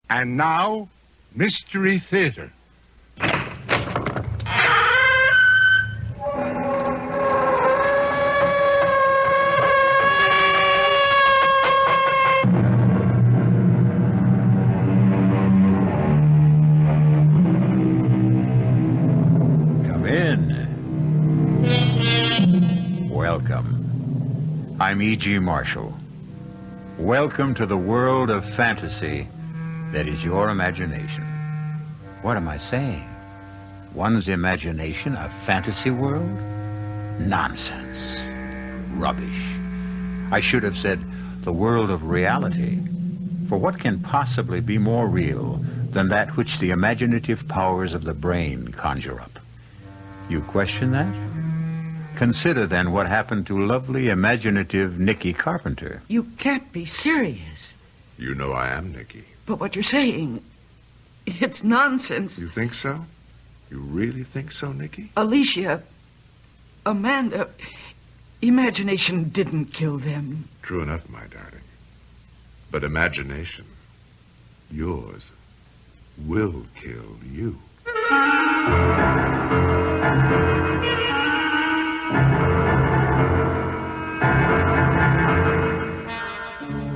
And now, Mystery Theater. Come in. Welcome. I'm E.G. Marshall. Welcome to the world of fantasy that is your imagination. What am I saying? One's imagination a fantasy world? Nonsense. Rubbish. I should have said the world of reality. For what can possibly be more real than that which the imaginative powers of the brain conjure up? You question that? Consider then what happened to lovely, imaginative Nicky Carpenter. You can't be serious. You know I am, Nicky. But what you're saying, it's nonsense. You think so? You really think so, Nicky? Alicia, Amanda, imagination didn't kill them. True enough, my darling. But imagination, yours, will kill you.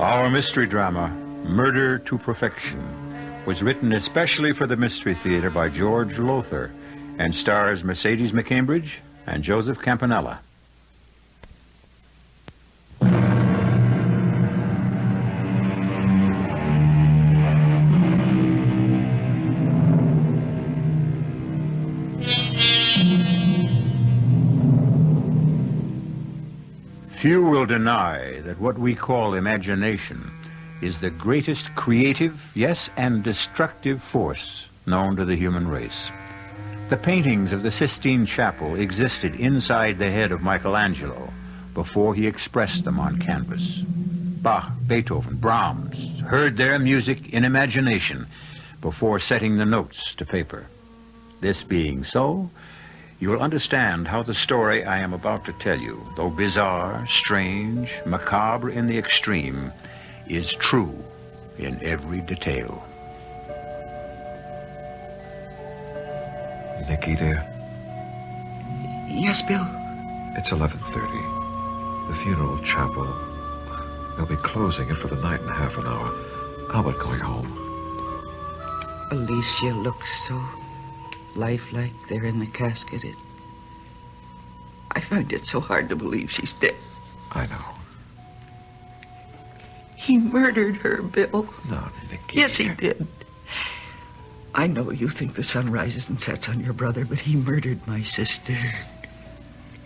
Our mystery drama, Murder to Perfection, was written especially for the Mystery Theater by George Lowthar and stars Mercedes McCambridge and Joseph Campanella. Few will deny that what we call imagination is the greatest creative, yes, and destructive force known to the human race. The paintings of the Sistine Chapel existed inside the head of Michelangelo before he expressed them on canvas. Bach, Beethoven, Brahms heard their music in imagination before setting the notes to paper. This being so, you will understand how the story I am about to tell you, though bizarre, strange, macabre in the extreme, is true in every detail. Nicky, dear, Yes, Bill? it's 11:30. The funeral chapel. They'll be closing it for the night in half an hour. How about going home? Alicia looks so lifelike there in the casket. I find it so hard to believe she's dead. I know. He murdered her, Bill. No, Nicky. Yes, he did. I know you think the sun rises and sets on your brother, but he murdered my sister.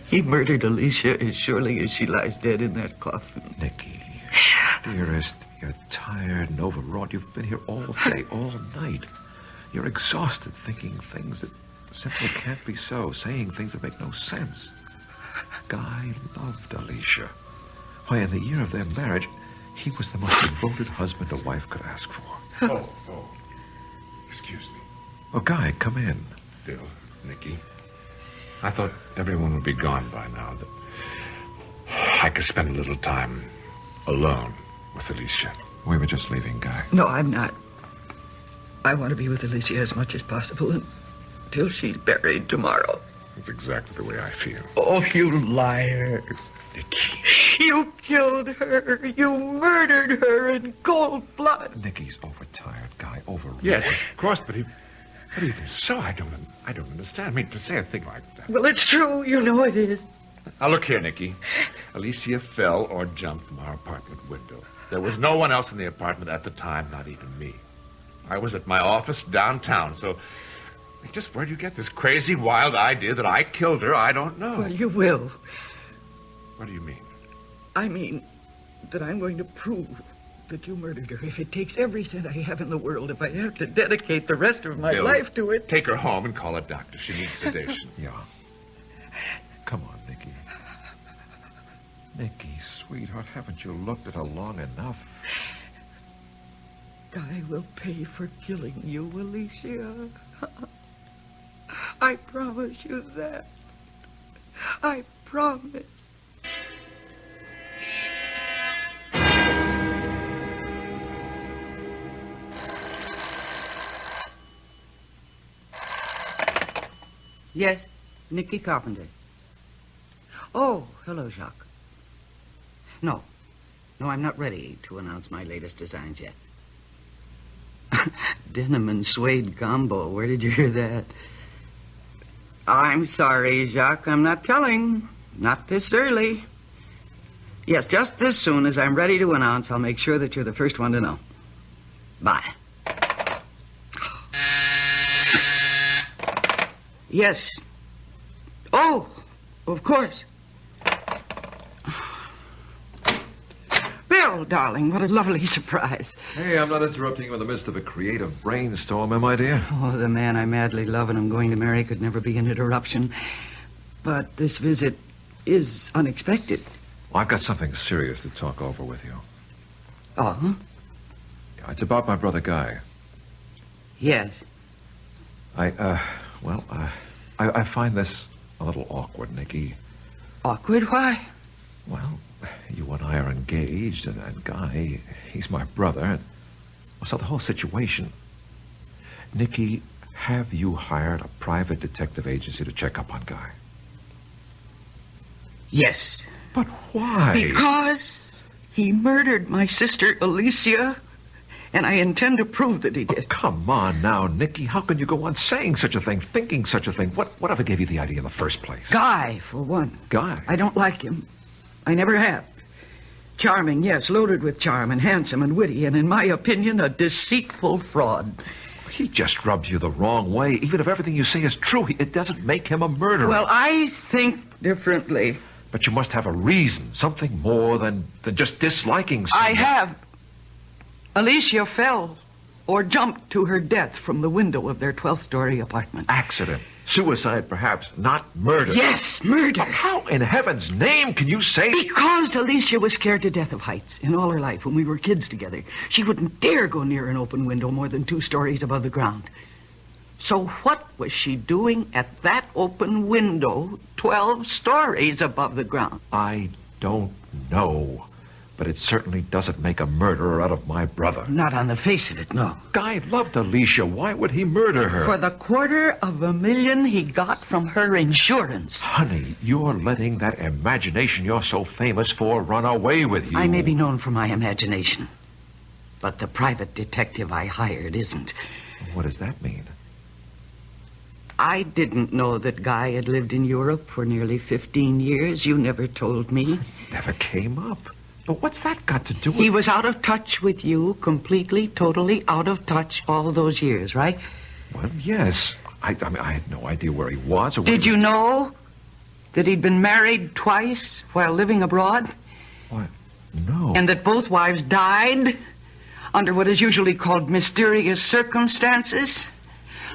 He murdered Alicia as surely as she lies dead in that coffin. Nicky, dearest, you're tired and overwrought. You've been here all day, all night. You're exhausted thinking things that simply can't be so, saying things that make no sense. Guy loved Alicia. Why, in the year of their marriage, he was the most devoted husband a wife could ask for. Oh, excuse me. Oh, Guy, come in. Bill, Nicky, I thought everyone would be gone by now, that I could spend a little time alone with Alicia. We were just leaving, Guy. No, I'm not. I want to be with Alicia as much as possible until she's buried tomorrow. That's exactly the way I feel. Oh, you liar. Nicky. You killed her. You murdered her in cold blood. Nicky's overtired, Guy, overwrought. Yes, of course, but even so, I don't understand. I mean, to say a thing like that. Well, it's true. You know it is. Now, look here, Nicky. Alicia fell or jumped from our apartment window. There was no one else in the apartment at the time, not even me. I was at my office downtown, so just where do you get this crazy, wild idea that I killed her? I don't know. Well, you will. What do you mean? I mean that I'm going to prove that you murdered her. If it takes every cent I have in the world, if I have to dedicate the rest of my Bill, life to it. Take her home and call a doctor. She needs sedation. Yeah. Come on, Nicky. Nicky, sweetheart, haven't you looked at her long enough? Guy will pay for killing you, Alicia. I promise you that. I promise. Yes, Nicky Carpenter. Oh, hello, Jacques. No, I'm not ready to announce my latest designs yet. Denim and suede combo. Where did you hear that? I'm sorry, Jacques. I'm not telling. Not this early. Yes, just as soon as I'm ready to announce, I'll make sure that you're the first one to know. Bye. Yes. Oh, of course. Bill, darling, what a lovely surprise. Hey, I'm not interrupting you in the midst of a creative brainstorm, am I, dear? Oh, the man I madly love and am going to marry could never be an interruption. But this visit is unexpected. Well, I've got something serious to talk over with you. Oh? It's about my brother Guy. Yes. I find this a little awkward, Nicky. Awkward? Why? Well, you and I are engaged, and Guy, he's my brother. And, so the whole situation... Nicky, have you hired a private detective agency to check up on Guy? Yes. But why? Because he murdered my sister, Alicia, and I intend to prove that he did. Oh, come on now, Nicky. How can you go on saying such a thing, thinking such a thing? Whatever gave you the idea in the first place? Guy, for one. Guy? I don't like him. I never have. Charming, yes, loaded with charm, and handsome and witty, and in my opinion, a deceitful fraud. He just rubs you the wrong way. Even if everything you say is true, it doesn't make him a murderer. Well, I think differently. But you must have a reason, something more than just disliking someone. I have. Alicia fell or jumped to her death from the window of their 12th-story apartment. Accident. Suicide, perhaps. Not murder. Yes, murder. How in heaven's name can you say... Because Alicia was scared to death of heights in all her life when we were kids together. She wouldn't dare go near an open window more than 2 stories above the ground. So what was she doing at that open window 12 stories above the ground? I don't know. But it certainly doesn't make a murderer out of my brother. Not on the face of it, no. Guy loved Alicia. Why would he murder her? For the $250,000 he got from her insurance. Honey, you're letting that imagination you're so famous for run away with you. I may be known for my imagination, but the private detective I hired isn't. What does that mean? I didn't know that Guy had lived in Europe for nearly 15 years. You never told me. Never came up. But what's that got to do with... He was out of touch with you, completely, totally out of touch all those years, right? Well, yes. I mean, I had no idea where he was or Did you know that he'd been married twice while living abroad? What? No. And that both wives died under what is usually called mysterious circumstances,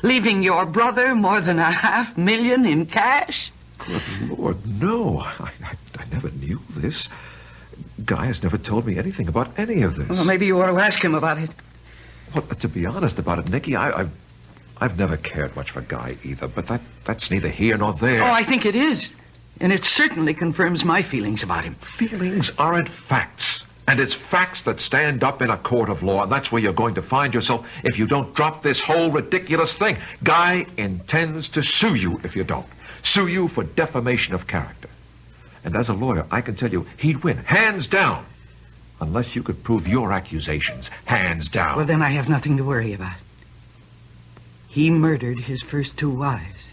leaving your brother more than $500,000 in cash? Good Lord, no. I never knew this. Guy has never told me anything about any of this. Well, maybe you ought to ask him about it. Well, to be honest about it, Nicky, I've never cared much for Guy either, but that's neither here nor there. Oh, I think it is. And it certainly confirms my feelings about him. Feelings aren't facts. And it's facts that stand up in a court of law, and that's where you're going to find yourself if you don't drop this whole ridiculous thing. Guy intends to sue you if you don't. Sue you for defamation of character. And as a lawyer, I can tell you, he'd win, hands down. Unless you could prove your accusations, hands down. Well, then I have nothing to worry about. He murdered his first 2 wives.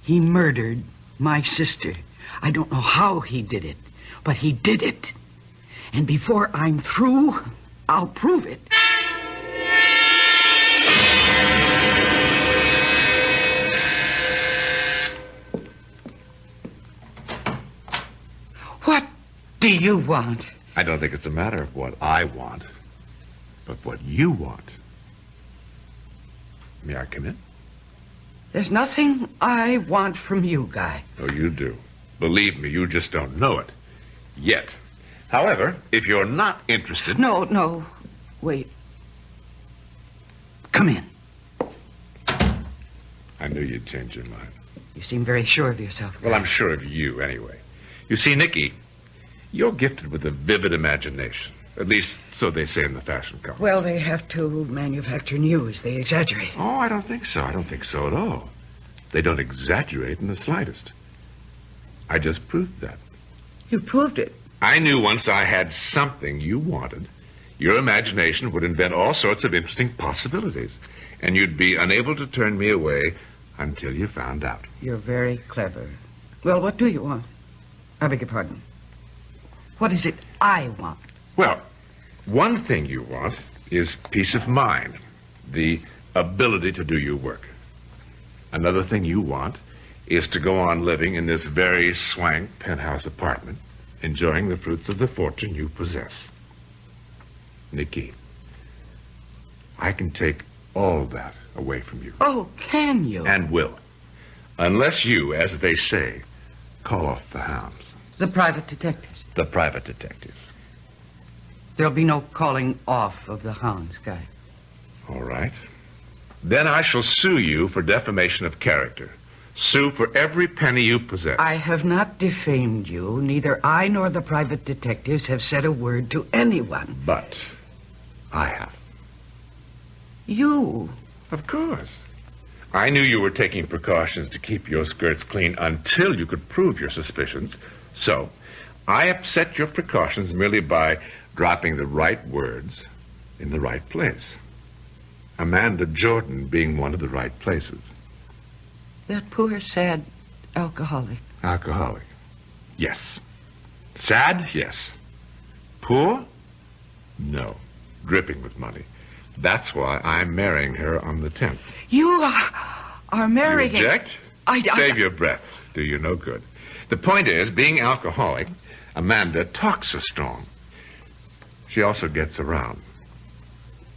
He murdered my sister. I don't know how he did it, but he did it. And before I'm through, I'll prove it. What do you want? I don't think it's a matter of what I want, but what you want. May I come in? There's nothing I want from you, Guy. Oh, you do. Believe me, you just don't know it. Yet. However, if you're not interested... No. Wait. Come in. I knew you'd change your mind. You seem very sure of yourself. Well, I'm sure of you, anyway. You see, Nicky, you're gifted with a vivid imagination. At least, so they say in the fashion columns. Well, they have to manufacture news. They exaggerate. Oh, I don't think so. I don't think so at all. They don't exaggerate in the slightest. I just proved that. You proved it. I knew once I had something you wanted, your imagination would invent all sorts of interesting possibilities, and you'd be unable to turn me away until you found out. You're very clever. Well, what do you want? I beg your pardon. What is it I want? Well, one thing you want is peace of mind, the ability to do your work. Another thing you want is to go on living in this very swank penthouse apartment, enjoying the fruits of the fortune you possess. Nikki, I can take all that away from you. Oh, can you? And will. Unless you, as they say, call off the hounds. The private detectives. The private detectives. There'll be no calling off of the hounds, Guy. All right. Then I shall sue you for defamation of character. Sue for every penny you possess. I have not defamed you. Neither I nor the private detectives have said a word to anyone. But I have. You? Of course. I knew you were taking precautions to keep your skirts clean until you could prove your suspicions. So, I upset your precautions merely by dropping the right words in the right place. Amanda Jordan being one of the right places. That poor, sad alcoholic. Alcoholic. Yes. Sad? Yes. Poor? No. Dripping with money. That's why I'm marrying her on the 10th. You are marrying... You object? Save your breath. Do you no good. The point is, being alcoholic, Amanda talks so strong. She also gets around.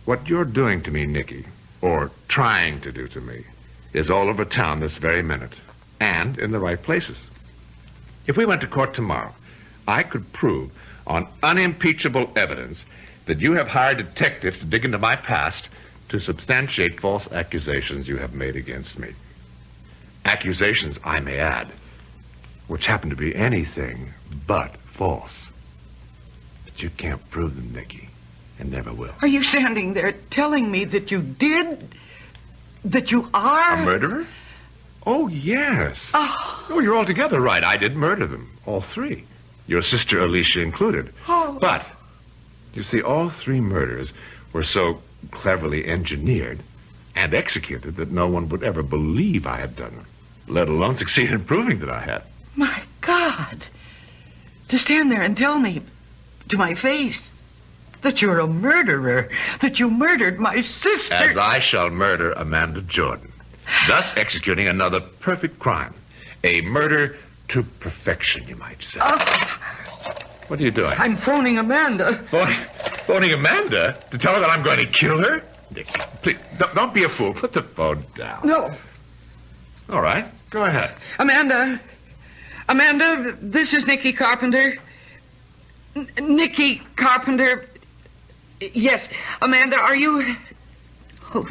What you're doing to me, Nicky, or trying to do to me, is all over town this very minute, and in the right places. If we went to court tomorrow, I could prove on unimpeachable evidence that you have hired detectives to dig into my past to substantiate false accusations you have made against me. Accusations, I may add, which happen to be anything but false. But you can't prove them, Nicky, and never will. Are you standing there telling me that you did? That you are? A murderer? Oh, yes. Oh. You're altogether right. I did murder them, all three. Your sister Alicia included. Oh. But, you see, all three murders were so cleverly engineered and executed that no one would ever believe I had done them, let alone succeed in proving that I had. My God. To stand there and tell me to my face that you're a murderer, that you murdered my sister. As I shall murder Amanda Jordan, thus executing another perfect crime. A murder to perfection, you might say. What are you doing? I'm phoning Amanda. Phoning Amanda? To tell her that I'm going to kill her? Nick, please, don't be a fool. Put the phone down. No. All right, go ahead. Amanda, this is Nicky Carpenter. Nicky Carpenter. Yes, Amanda, are you... Oh.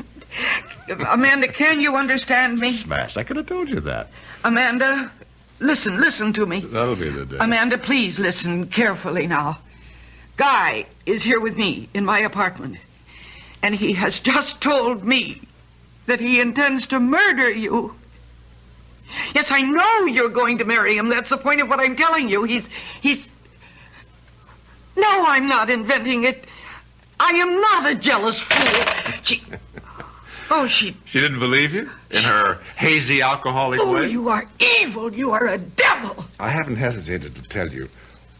Amanda, can you understand me? Smash, I could have told you that. Amanda, listen to me. That'll be the day. Amanda, please listen carefully now. Guy is here with me in my apartment, and he has just told me that he intends to murder you. Yes, I know you're going to marry him. That's the point of what I'm telling you. He's... No, I'm not inventing it. I am not a jealous fool. She didn't believe you? In her hazy, alcoholic way? Oh, you are evil. You are a devil. I haven't hesitated to tell you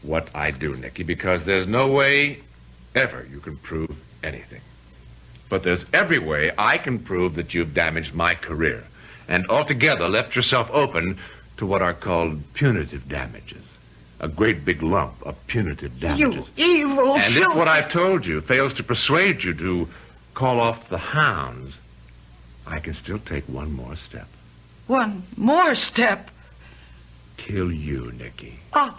what I do, Nicky, because there's no way ever you can prove anything. But there's every way I can prove that you've damaged my career and altogether left yourself open to what are called punitive damages. A great big lump of punitive damages. You evil And filthy... if what I've told you fails to persuade you to call off the hounds, I can still take one more step. One more step? Kill you, Nicky. Oh.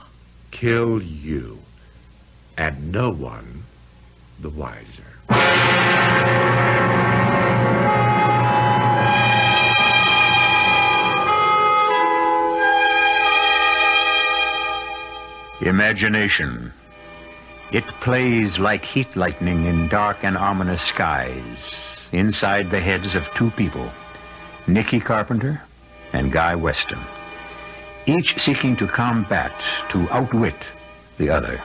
Kill you. And no one the wiser. Imagination. It plays like heat lightning in dark and ominous skies, inside the heads of two people, Nicky Carpenter and Guy Weston, each seeking to combat, to outwit the other.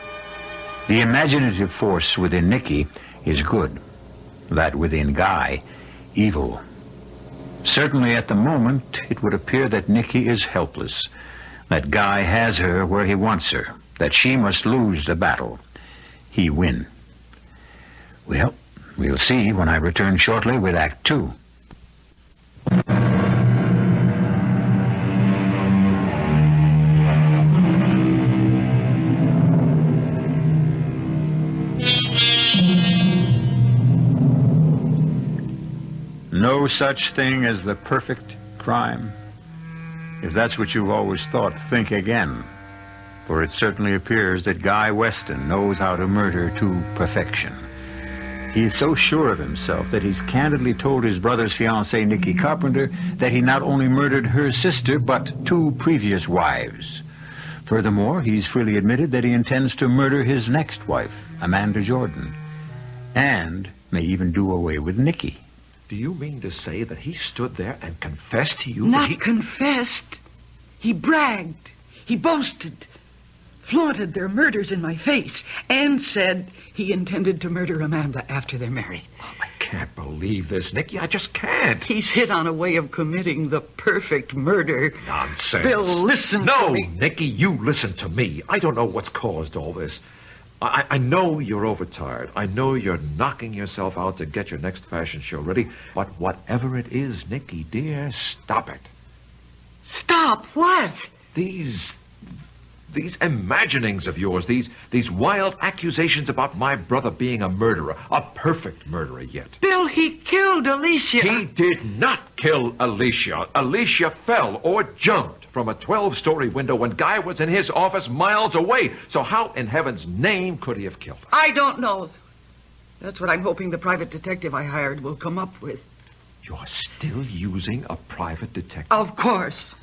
The imaginative force within Nicky is good, that within Guy, evil. Certainly at the moment, it would appear that Nicky is helpless, that Guy has her where he wants her, that she must lose the battle. He win. Well, we'll see when I return shortly with Act Two. No such thing as the perfect crime. If that's what you've always thought, think again. For it certainly appears that Guy Weston knows how to murder to perfection. He's so sure of himself that he's candidly told his brother's fiancée, Nicky Carpenter, that he not only murdered her sister, but 2 previous wives. Furthermore, he's freely admitted that he intends to murder his next wife, Amanda Jordan, and may even do away with Nicky. Do you mean to say that he stood there and confessed to you? Not confessed. He bragged. He boasted. Flaunted their murders in my face. And said he intended to murder Amanda after they're married. Oh, I can't believe this, Nicky. I just can't. He's hit on a way of committing the perfect murder. Nonsense. Bill, listen to me. No, Nicky, you listen to me. I don't know what's caused all this. I know you're overtired. I know you're knocking yourself out to get your next fashion show ready. But whatever it is, Nicky, dear, stop it. Stop what? These imaginings of yours, these wild accusations about my brother being a murderer, a perfect murderer yet. Bill, he killed Alicia. He did not kill Alicia. Alicia fell or jumped from a 12-story window when Guy was in his office miles away. So how in heaven's name could he have killed her? I don't know. That's what I'm hoping the private detective I hired will come up with. You're still using a private detective? Of course.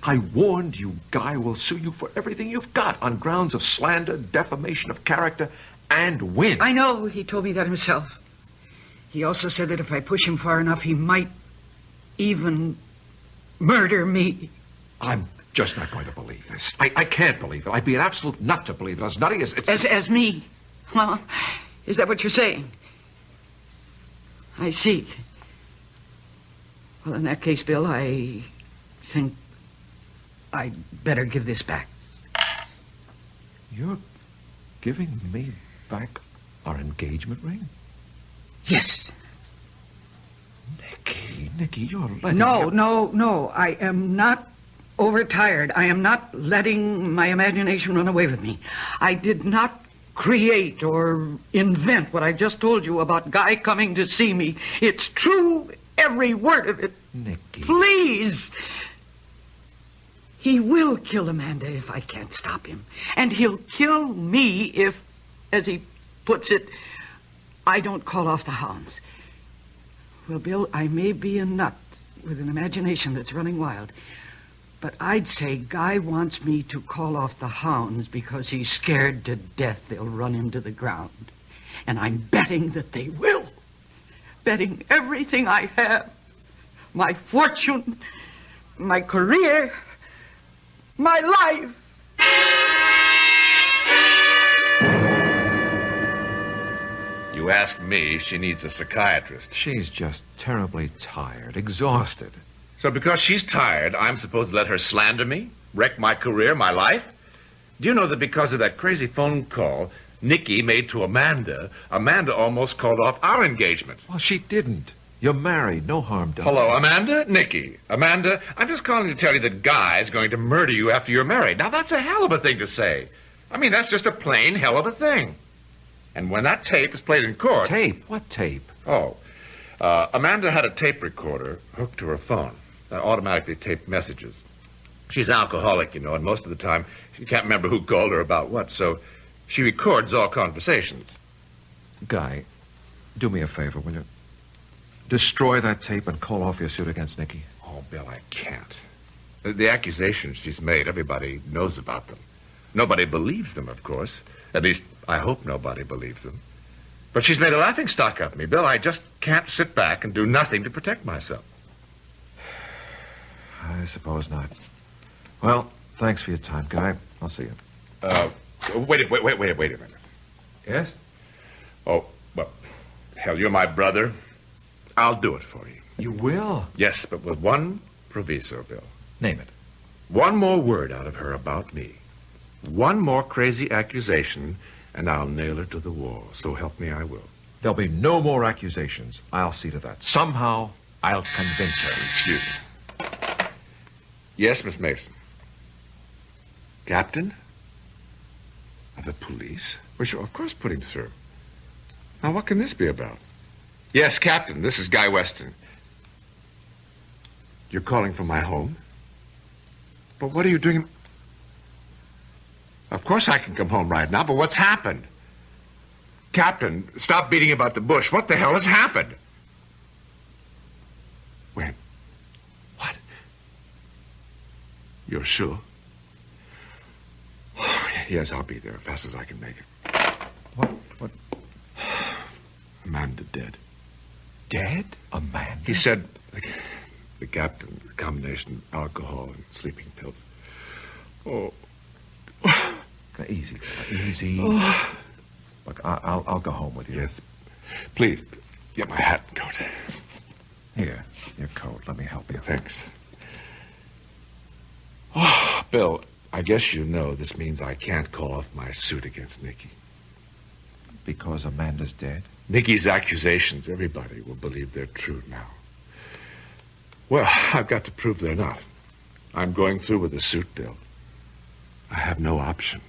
I warned you, Guy will sue you for everything you've got on grounds of slander, defamation of character, and win. I know. He told me that himself. He also said that if I push him far enough, he might even murder me. I'm just not going to believe this. I can't believe it. I'd be an absolute nut to believe it. As nutty as it's... As me? Well, is that what you're saying? I see. Well, in that case, Bill, I think I'd better give this back. You're giving me back our engagement ring? Yes. Nicky, you're letting... No. I am not overtired. I am not letting my imagination run away with me. I did not create or invent what I just told you about Guy coming to see me. It's true, every word of it. Nicky. Please. He will kill Amanda if I can't stop him. And he'll kill me if, as he puts it, I don't call off the hounds. Well, Bill, I may be a nut with an imagination that's running wild, but I'd say Guy wants me to call off the hounds because he's scared to death they'll run him to the ground. And I'm betting that they will. Betting everything I have. My fortune, my career, my life. You ask me, she needs a psychiatrist. She's just terribly tired, exhausted. So because she's tired, I'm supposed to let her slander me? Wreck my career, my life? Do you know that because of that crazy phone call Nicky made to Amanda, Amanda almost called off our engagement? Well, she didn't. You're married. No harm done. Hello, Amanda? Nicky. Amanda, I'm just calling to tell you that Guy's going to murder you after you're married. Now, that's a hell of a thing to say. I mean, that's just a plain hell of a thing. And when that tape is played in court... Tape? What tape? Oh. Amanda had a tape recorder hooked to her phone that automatically taped messages. She's alcoholic, you know, and most of the time she can't remember who called her about what, so she records all conversations. Guy, do me a favor, will you? Destroy that tape and call off your suit against Nicky. Oh, Bill, I can't. The accusations she's made, everybody knows about them. Nobody believes them, of course. At least, I hope nobody believes them. But she's made a laughingstock of me, Bill. I just can't sit back and do nothing to protect myself. I suppose not. Well, thanks for your time, Guy. I'll see you. Wait a minute. Yes? Oh, well, hell, you're my brother. I'll do it for you. You will? Yes, but with one proviso, Bill. Name it. One more word out of her about me. One more crazy accusation, and I'll nail her to the wall. So help me, I will. There'll be no more accusations. I'll see to that. Somehow, I'll convince her. Excuse me. Yes, Miss Mason. Captain? Of the police? Well, sure, of course, put him through. Now, what can this be about? Yes, Captain, this is Guy Weston. You're calling from my home? But what are you doing? Of course I can come home right now, but what's happened? Captain, stop beating about the bush. What the hell has happened? When? What? You're sure? Yes, I'll be there as fast as I can make it. What? Amanda dead. Dead? Amanda? He said the captain, the combination of alcohol and sleeping pills. Oh. Easy, fella, easy. Oh. Look, I'll go home with you. Yes. Please, get my hat and coat. Here, your coat. Let me help you. Thanks. Oh, Bill, I guess you know this means I can't call off my suit against Nikki. Because Amanda's dead? Nikki's accusations, everybody will believe they're true now. Well, I've got to prove they're not. I'm going through with the suit, Bill. I have no option.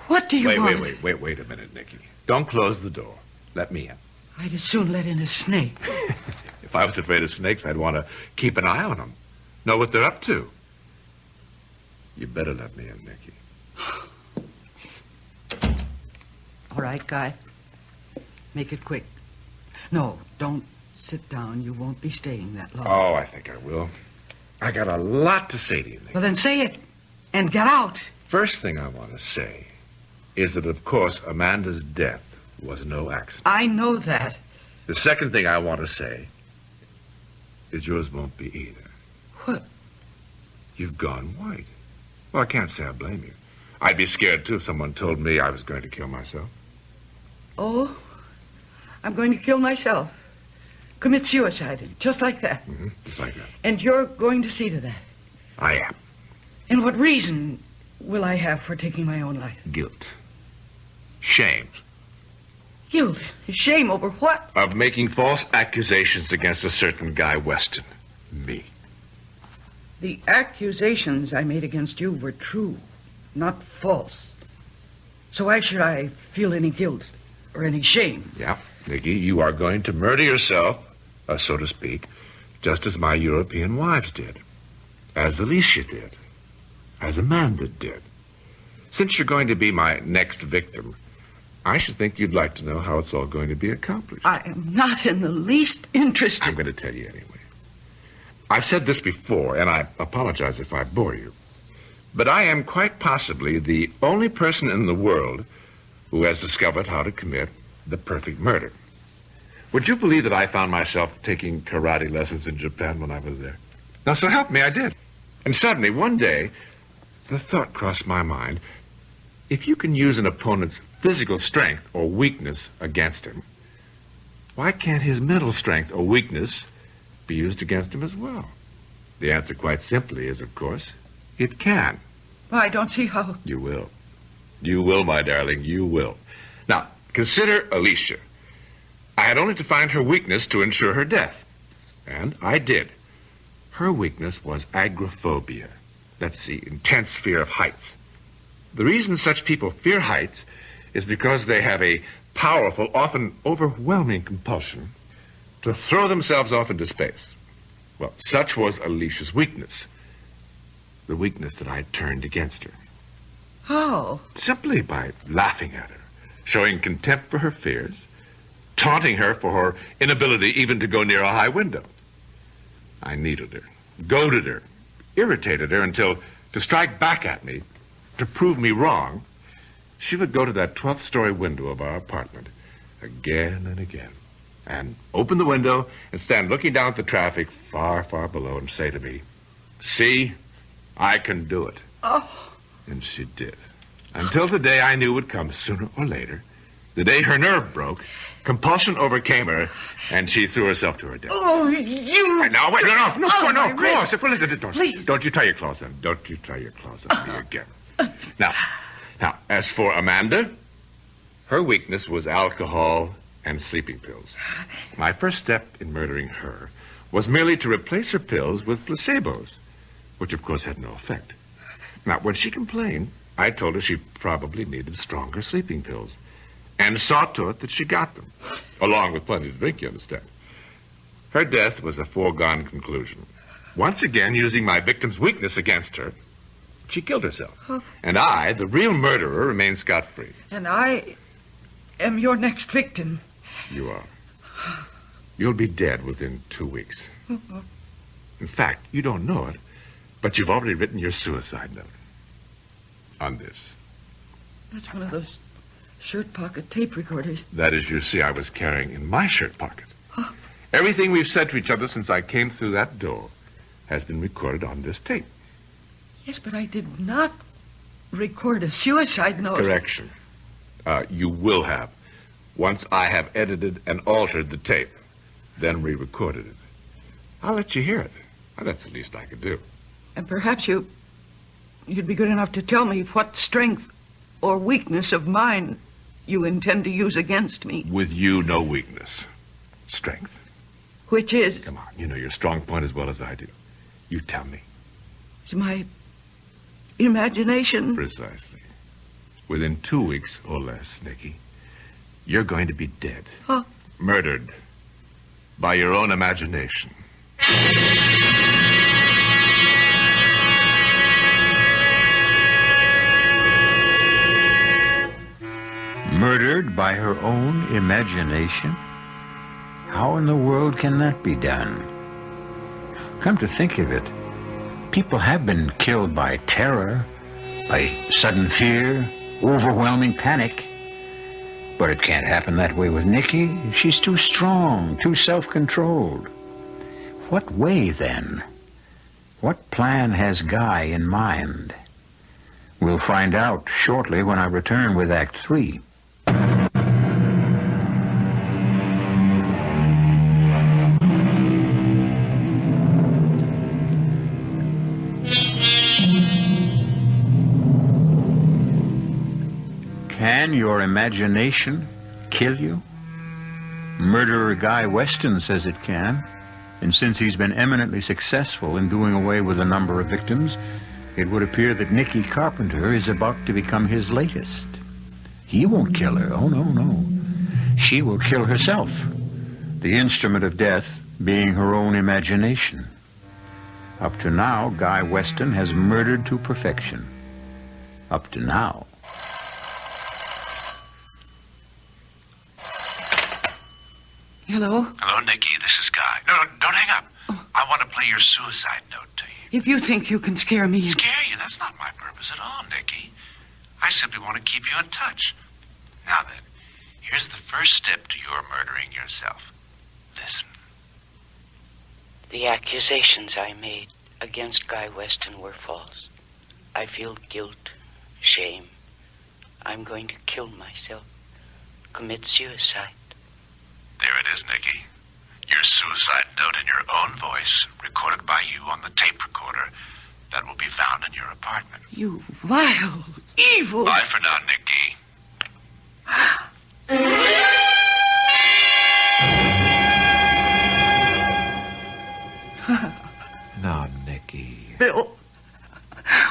What do you want? Wait a minute, Nikki. Don't close the door. Let me in. I'd as soon let in a snake. If I was afraid of snakes, I'd want to keep an eye on them. Know what they're up to. You better let me in, Nikki. All right, Guy. Make it quick. No, don't sit down. You won't be staying that long. Oh, I think I will. I got a lot to say to you, Nikki. Well, then say it and get out. First thing I want to say is that, of course, Amanda's death was no accident. I know that. The second thing I want to say is yours won't be either. What? You've gone white. Well, I can't say I blame you. I'd be scared, too, if someone told me I was going to kill myself. Oh, I'm going to kill myself. Commit suicide, just like that. Mm-hmm, just like that. And you're going to see to that. I am. And what reason will I have for taking my own life? Guilt. Shame. Guilt? Shame over what? Of making false accusations against a certain Guy Weston. Me. The accusations I made against you were true, not false. So why should I feel any guilt or any shame? Yeah, Nikki, you are going to murder yourself, so to speak, just as my European wives did. As Alicia did. As Amanda did. Since you're going to be my next victim, I should think you'd like to know how it's all going to be accomplished. I am not in the least interested. I'm going to tell you anyway. I've said this before, and I apologize if I bore you. But I am quite possibly the only person in the world who has discovered how to commit the perfect murder. Would you believe that I found myself taking karate lessons in Japan when I was there? Now, so help me, I did. And suddenly, one day, the thought crossed my mind, if you can use an opponent's physical strength or weakness against him, why can't his mental strength or weakness be used against him as well? The answer, quite simply, is, of course, it can. Well, I don't see how. You will. You will, my darling, you will. Now, consider Alicia. I had only to find her weakness to ensure her death. And I did. Her weakness was agoraphobia. That's the intense fear of heights. The reason such people fear heights is because they have a powerful, often overwhelming compulsion to throw themselves off into space. Well, such was Alicia's weakness. The weakness that I turned against her. How? Simply by laughing at her, showing contempt for her fears, taunting her for her inability even to go near a high window. I needled her, goaded her, irritated her until, to strike back at me, to prove me wrong, she would go to that 12th story window of our apartment again and again and open the window and stand looking down at the traffic far, far below and say to me, "See, I can do it." Oh. And she did. Until the day I knew would come sooner or later, the day her nerve broke, compulsion overcame her, and she threw herself to her death. Oh, you... Now, wait, no, my claws. wrist. Listen, Please. Don't you try your claws on. Don't you try your claws on me again. Now, as for Amanda, her weakness was alcohol and sleeping pills. My first step in murdering her was merely to replace her pills with placebos, which of course had no effect. Now, when she complained, I told her she probably needed stronger sleeping pills, and saw to it that she got them, along with plenty to drink, you understand. Her death was a foregone conclusion. Once again, using my victim's weakness against her, she killed herself. Huh. And I, the real murderer, remained scot-free. And I am your next victim. You are. You'll be dead within 2 weeks. In fact, you don't know it, but you've already written your suicide note. On this. That's one of those shirt pocket tape recorders. That, as you see, I was carrying in my shirt pocket. Huh. Everything we've said to each other since I came through that door has been recorded on this tape. Yes, but I did not record a suicide note. Correction. You will have. Once I have edited and altered the tape, then re-recorded it. I'll let you hear it. Well, that's the least I could do. And perhaps you'd be good enough to tell me what strength or weakness of mine you intend to use against me. With you, no weakness. Strength. Which is... Come on, you know your strong point as well as I do. You tell me. Is my imagination... Precisely. Within 2 weeks or less, Nikki, you're going to be dead. Huh? Murdered. By your own imagination. Murdered by her own imagination? How in the world can that be done? Come to think of it, people have been killed by terror, by sudden fear, overwhelming panic. But it can't happen that way with Nikki. She's too strong, too self-controlled. What way, then? What plan has Guy in mind? We'll find out shortly when I return with Act 3. Can your imagination kill you? Murderer Guy Weston says it can, and since he's been eminently successful in doing away with a number of victims, it would appear that Nikki Carpenter is about to become his latest. He won't kill her. Oh, no, no. She will kill herself, the instrument of death being her own imagination. Up to now, Guy Weston has murdered to perfection. Up to now. Hello? Hello, Nikki. This is Guy. No, don't hang up. I want to play your suicide note to you. If you think you can scare me... Scare you? That's not my purpose at all, Nikki. I simply want to keep you in touch. Now then, here's the first step to your murdering yourself. Listen. The accusations I made against Guy Weston were false. I feel guilt, shame. I'm going to kill myself, commit suicide. There it is, Nikki. Your suicide note in your own voice, recorded by you on the tape recorder that will be found in your apartment. You vile, evil... Bye for now, Nikki. Now, Nikki. Bill.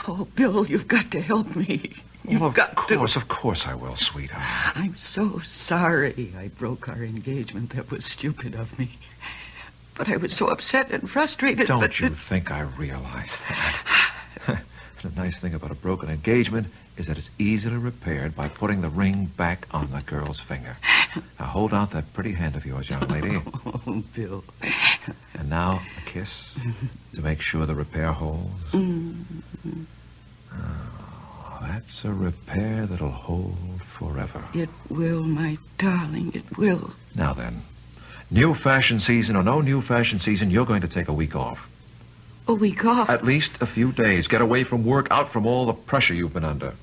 Oh, Bill, you've got to help me. You've Well, got to... of course I will, sweetheart. I'm so sorry I broke our engagement. That was stupid of me. But I was so upset and frustrated. Don't you think I realize that? The nice thing about a broken engagement is that it's easily repaired by putting the ring back on the girl's finger. Now, hold out that pretty hand of yours, young lady. Oh, Bill. And now, a kiss to make sure the repair holds. Mm-hmm. Oh, that's It's a repair that'll hold forever. It will, my darling, it will. Now then, new fashion season or no new fashion season, you're going to take a week off. A week off? At least a few days. Get away from work, out from all the pressure you've been under.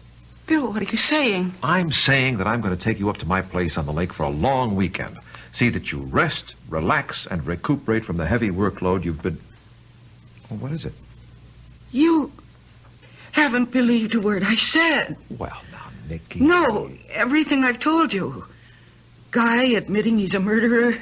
Bill, what are you saying? I'm saying that I'm going to take you up to my place on the lake for a long weekend. See that you rest, relax, and recuperate from the heavy workload you've been... Oh, what is it? You haven't believed a word I said. Well, now, Nicky... No, everything I've told you. Guy admitting he's a murderer,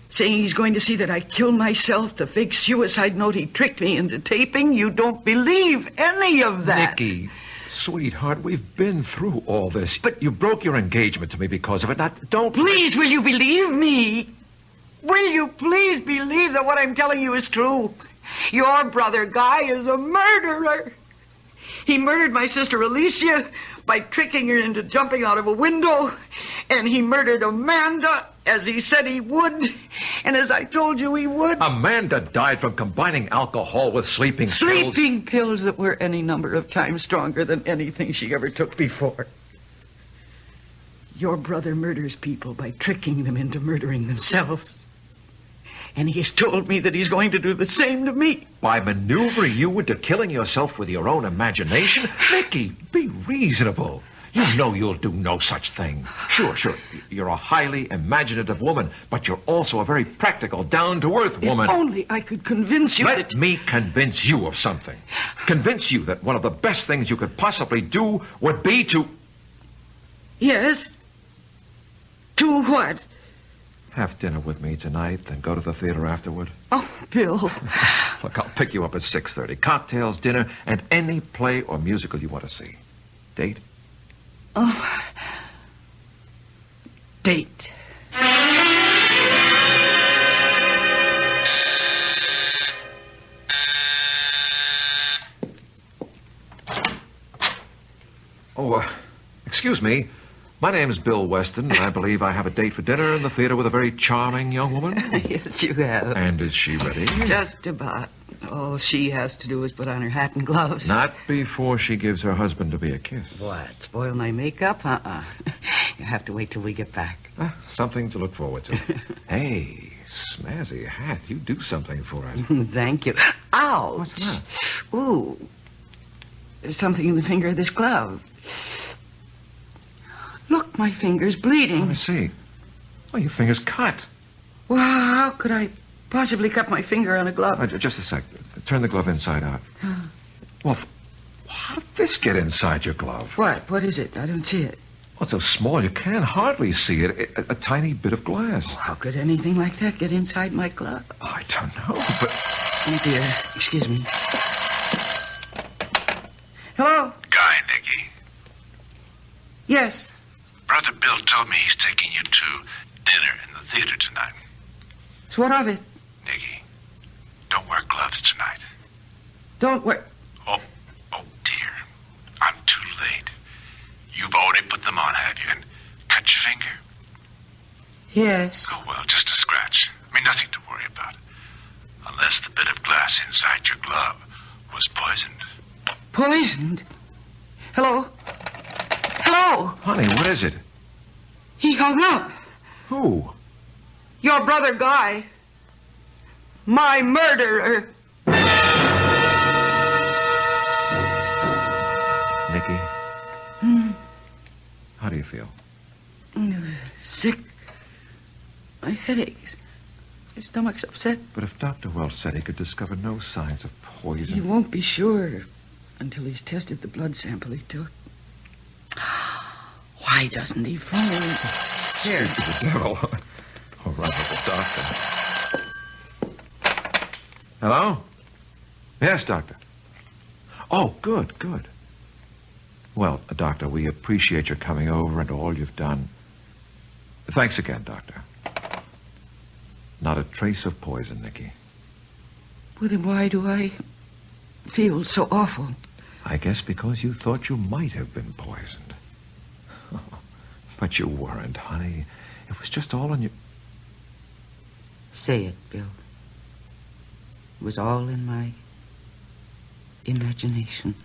saying he's going to see that I kill myself, the fake suicide note he tricked me into taping. You don't believe any of that. Nicky, sweetheart, we've been through all this. But you broke your engagement to me because of it. Now, don't... Please, will you believe me? Will you please believe that what I'm telling you is true? Your brother, Guy, is a murderer. He murdered my sister Alicia by tricking her into jumping out of a window. And he murdered Amanda, as he said he would. And as I told you he would. Amanda died from combining alcohol with sleeping pills. Sleeping pills that were any number of times stronger than anything she ever took before. Your brother murders people by tricking them into murdering themselves. And he has told me that he's going to do the same to me. By maneuvering you into killing yourself with your own imagination? Nicky, be reasonable. You know you'll do no such thing. Sure. You're a highly imaginative woman, but you're also a very practical, down-to-earth woman. If only I could convince you Let me convince you of something. Convince you that one of the best things you could possibly do would be to... Yes? To what? Have dinner with me tonight, then go to the theater afterward. Oh, Bill. Look, I'll pick you up at 6:30. Cocktails, dinner, and any play or musical you want to see. Date? Oh. Date. Oh, excuse me. My name's Bill Weston, and I believe I have a date for dinner in the theater with a very charming young woman. Yes, you have. And is she ready? Just about. All she has to do is put on her hat and gloves. Not before she gives her husband to be a kiss. What? Spoil my makeup? You have to wait till we get back. Something to look forward to. Hey, snazzy hat. You do something for it. Thank you. Ow! What's that? Ooh. There's something in the finger of this glove. Look, my finger's bleeding. Let me see. Oh, your finger's cut. Well, how could I possibly cut my finger on a glove? Just a sec. Turn the glove inside out. Well, how did this get inside your glove? What? What is it? I don't see it. Well, it's so small you can't hardly see it. A tiny bit of glass. How could anything like that get inside my glove? I don't know, but... Oh, dear. Excuse me. Hello? Guy, Nicky. Yes. Brother Bill told me he's taking you to dinner in the theater tonight. So what of it? Nicky, don't wear gloves tonight. Don't worry. Oh, dear. I'm too late. You've already put them on, have you? And cut your finger? Yes. Oh, well, just a scratch. I mean, nothing to worry about. Unless the bit of glass inside your glove was poisoned. Poisoned? Hello? Hello? Honey, what is it? He hung up. Who? Your brother Guy. My murderer. Nicky? How do you feel? Sick. My head aches. My stomach's upset. But if Dr. Welch said he could discover no signs of poison... He won't be sure until he's tested the blood sample he took. Why doesn't he phone? Here. The devil. All right, with the doctor. Hello? Yes, doctor. Oh, good. Well, doctor, we appreciate your coming over and all you've done. Thanks again, doctor. Not a trace of poison, Nicky. Well, then why do I feel so awful? I guess because you thought you might have been poisoned. But you weren't, honey. It was just all in your... Say it, Bill. It was all in my imagination.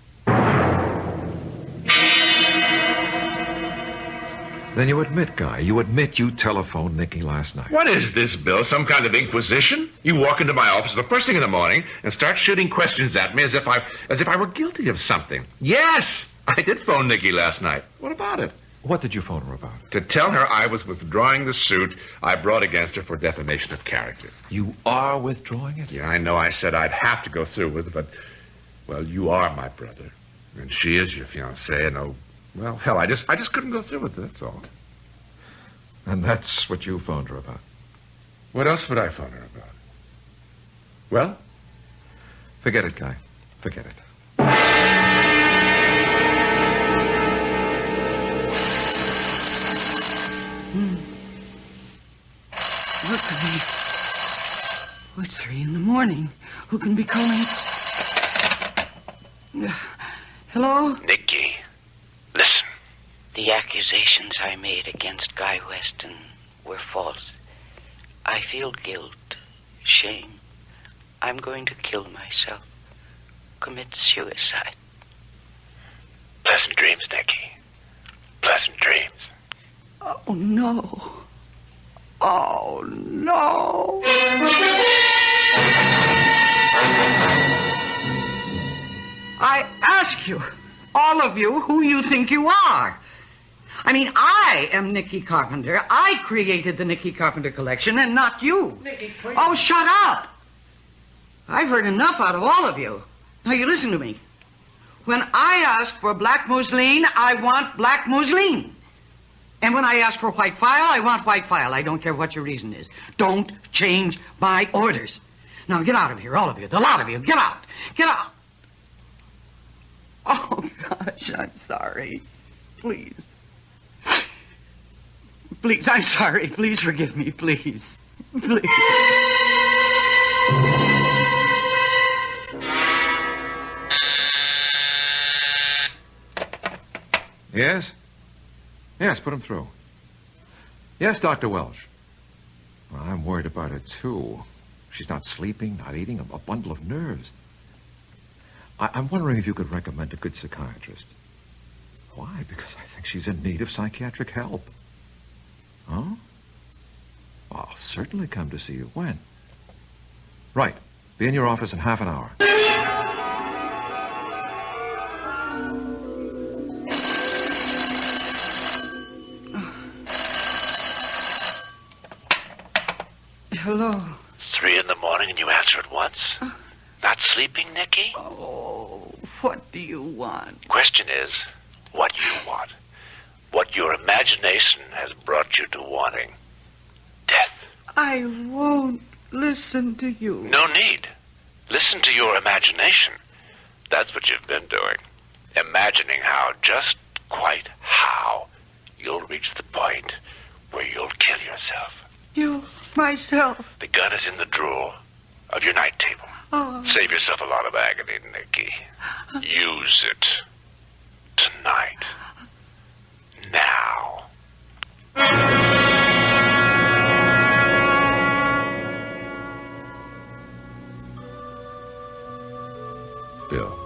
Then you admit, Guy, you admit you telephoned Nicky last night. What is this, Bill? Some kind of inquisition? You walk into my office the first thing in the morning and start shooting questions at me as if I were guilty of something. Yes, I did phone Nicky last night. What about it? What did you phone her about? To tell her I was withdrawing the suit I brought against her for defamation of character. You are withdrawing it? Yeah, I know I said I'd have to go through with it, but, well, you are my brother. And she is your fiancée, and well, hell, I just couldn't go through with it, that's all. And that's what you phoned her about? What else would I phone her about? Well? Forget it, Guy. Forget it. What could be? It's 3 a.m. Who can be calling? Hello? Nicky, listen. The accusations I made against Guy Weston were false. I feel guilt, shame. I'm going to kill myself. Commit suicide. Pleasant dreams, Nicky. Pleasant dreams. Oh, no. Oh, no. I ask you, all of you, who you think you are. I mean, I am Nicky Carpenter. I created the Nicky Carpenter collection, and not you. Nicky, please. Oh, shut up. I've heard enough out of all of you. Now, you listen to me. When I ask for black mousseline, I want black mousseline. And when I ask for white file, I want white file. I don't care what your reason is. Don't change my orders. Now, get out of here, all of you, the lot of you. Get out. Get out. Oh, gosh, I'm sorry. Please. Please, I'm sorry. Please forgive me, please. Please. Yes? Yes, put him through. Yes, Dr. Welch. Well, I'm worried about her, too. She's not sleeping, not eating, a bundle of nerves. I'm wondering if you could recommend a good psychiatrist. Why? Because I think she's in need of psychiatric help. Huh? Well, I'll certainly come to see you. When? Right. Be in your office in half an hour. Hello. 3 a.m. and you answer at once? Not sleeping, Nicky? Oh, what do you want? Question is, what you want. What your imagination has brought you to wanting. Death. I won't listen to you. No need. Listen to your imagination. That's what you've been doing. Imagining how, just quite how, you'll reach the point where you'll kill yourself. You, myself. The gun is in the drawer of your night table. Oh. Save yourself a lot of agony, Nicky. Use it. Tonight. Now. Bill,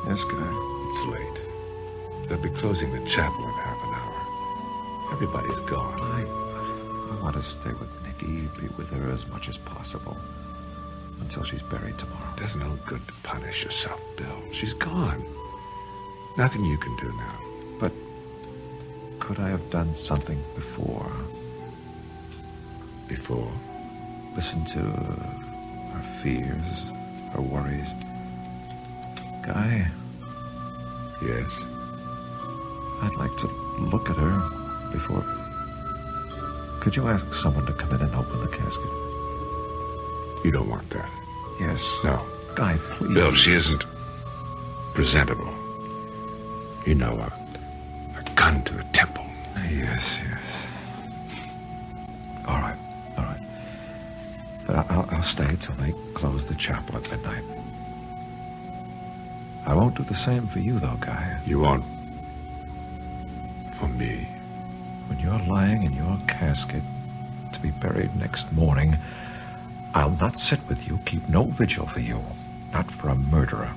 Yes, Guy. it's late. They'll be closing the chapel in half an hour. Everybody's gone. I want to stay with Nicky, be with her as much as possible until she's buried tomorrow. It does no good to punish yourself, Bill. She's gone. Nothing you can do now. But could I have done something before? Before? Listen to her fears, her worries. Guy, Yes. I'd like to look at her before... Could you ask someone to come in and open the casket? You don't want that. Yes. No. Guy, please. Bill, she isn't presentable. You know, a gun to the temple. Yes. All right. But I'll stay till they close the chapel at midnight. I won't do the same for you, though, Guy. You won't. For me. When you're lying in your casket to be buried next morning, I'll not sit with you, keep no vigil for you. Not for a murderer.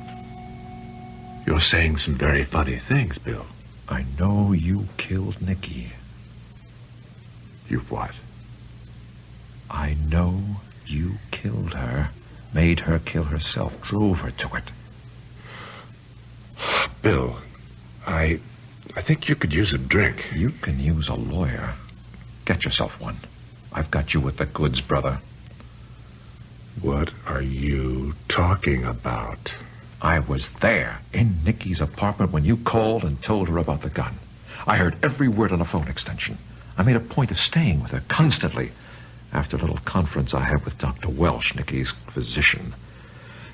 You're saying some very funny things, Bill. I know you killed Nicky. You've what? I know you killed her, made her kill herself, drove her to it. Bill, I think you could use a drink. You can use a lawyer. Get yourself one. I've got you with the goods, brother. What are you talking about? I was there in Nikki's apartment when you called and told her about the gun. I heard every word on a phone extension. I made a point of staying with her constantly after a little conference I had with Dr. Welsh, Nikki's physician,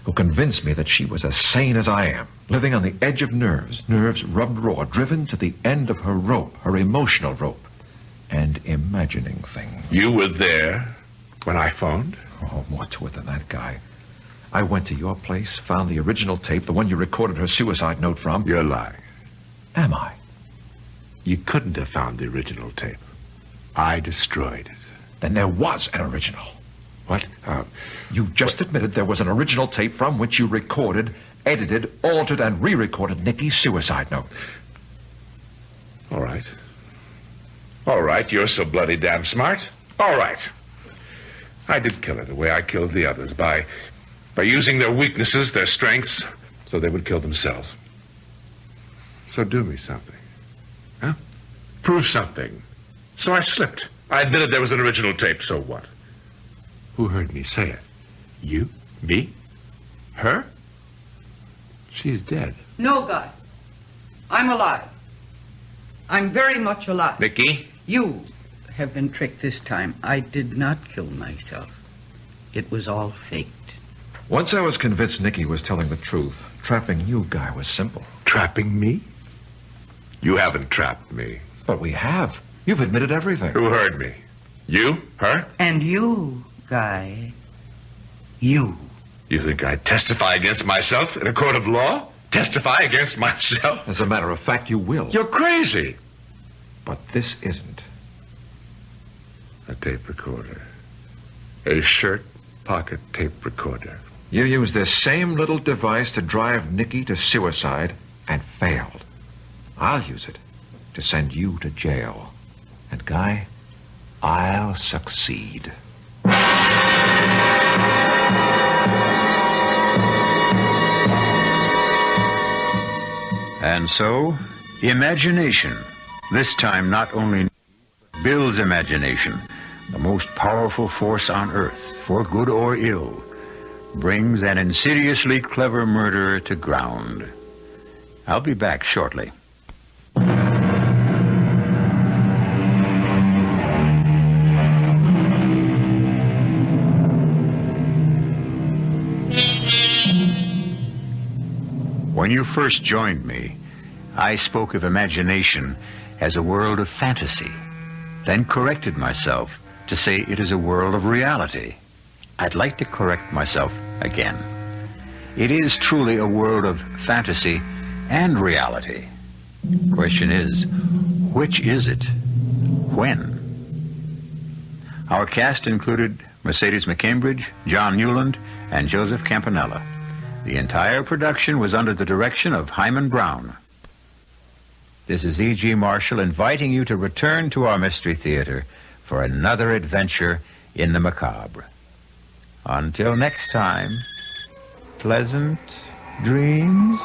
who convinced me that she was as sane as I am, living on the edge of nerves rubbed raw, driven to the end of her rope, her emotional rope, and imagining things. You were there when I phoned? Oh, more to it than that, Guy. I went to your place, found the original tape, the one you recorded her suicide note from. You're lying. Am I? You couldn't have found the original tape. I destroyed it. Then there was an original. What? You just admitted there was an original tape from which you recorded, edited, altered, and re-recorded Nikki's suicide note. All right. All right, you're so bloody damn smart. All right. I did kill her the way I killed the others, by using their weaknesses, their strengths, so they would kill themselves. So do me something. Huh? Prove something. So I slipped. I admitted there was an original tape, so what? Who heard me say it? You? Me? Her? She's dead. No, Guy. I'm alive. I'm very much alive. Mickey? You have been tricked this time. I did not kill myself. It was all faked. Once I was convinced Nikki was telling the truth, trapping you, Guy, was simple. Trapping me? You haven't trapped me. But we have. You've admitted everything. Who heard me? You? Her? And you, Guy. You. You think I'd testify against myself in a court of law? Testify against myself? As a matter of fact, you will. You're crazy. But this isn't. A tape recorder. A shirt pocket tape recorder. You used this same little device to drive Nikki to suicide and failed. I'll use it to send you to jail. And, Guy, I'll succeed. And so, imagination. This time not only Bill's imagination, the most powerful force on earth, for good or ill, brings an insidiously clever murderer to ground. I'll be back shortly. When you first joined me, I spoke of imagination as a world of fantasy, then corrected myself to say it is a world of reality. I'd like to correct myself again. It is truly a world of fantasy and reality. Question is, which is it? When? Our cast included Mercedes McCambridge, John Uhland, and Joseph Campanella. The entire production was under the direction of Himan Brown. This is E.G. Marshall inviting you to return to our Mystery Theater for another adventure in the macabre. Until next time, pleasant dreams.